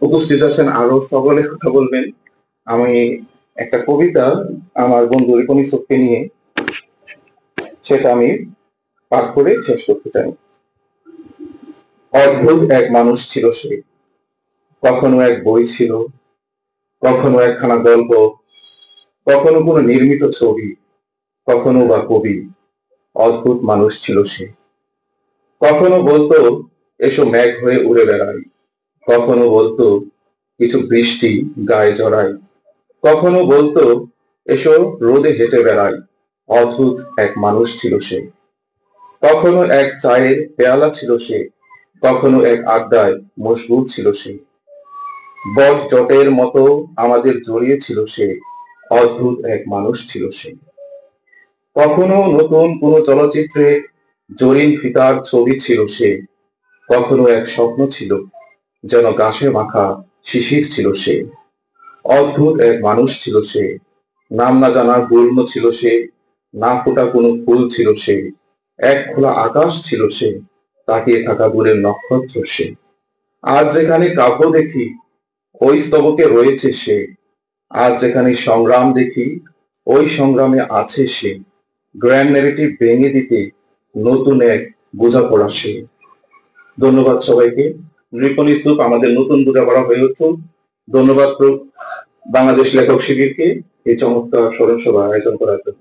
উপস্থিত আছেন আরো সকলে কথা বলবেন। আমি একটা কবিতা আমার বন্ধু রিপন ইউসুফকে নিয়ে সেটা আমি পাঠ করে শেষ করতে চাই। অদ্ভুত এক মানুষ ছিল সে, কখনো এক বই ছিল, কখনো একখানা গল্প, কখনো কোনো নির্মিত ছবি, কখনো বা কবি। অদ্ভুত মানুষ ছিল সে। কখনো বলতো এসো মেঘ হয়ে উড়ে বেড়াই, কখনো বলতো কিছু বৃষ্টি গায়ে জড়াই, কখনো বলতো এসো রোদে হেঁটে বেড়াই। অদ্ভুত এক মানুষ ছিল সে। কখনো এক চায়ের পেয়ালা ছিল সে, কখনো এক আড্ডায় মশগুল ছিল সে। বট জটের মতো আমাদের জড়িয়ে ছিল সে। অদ্ভুত এক মানুষ ছিল সে। কখনো নতুন কোনো চলচ্চিত্রে জরিন ফিতার ছবি ছিল সে, কখনো এক স্বপ্ন ছিল, যেন গাছে মাখা শিশির ছিল সে। অদ্ভুত এক মানুষ ছিল সে। নাম না জানা গুল্ম ছিল সে, না ফোটা কোনো ফুল ছিল সে। এক খোলা আকাশ ছিল সে, তাকিয়ে থাকা দূরের নক্ষত্র সে। আজ যেখানে কাব্য দেখি ওই স্তবকে রয়েছে সে। আজ যেখানে সংগ্রাম দেখি ওই সংগ্রামে আছে সে। গ্র্যান্ড ন্যারেটিভ ভেঙে দিতে নতুন এক বোঝাপড়া সে। ধন্যবাদ সবাইকে। রিপন ইউসুফ আমাদের নতুন বোঝাপড়া হয়ে উঠুক। ধন্যবাদ বাংলাদেশ লেখক শিবিরকে এই চমৎকার স্মরণ সভা আয়োজন করার জন্য।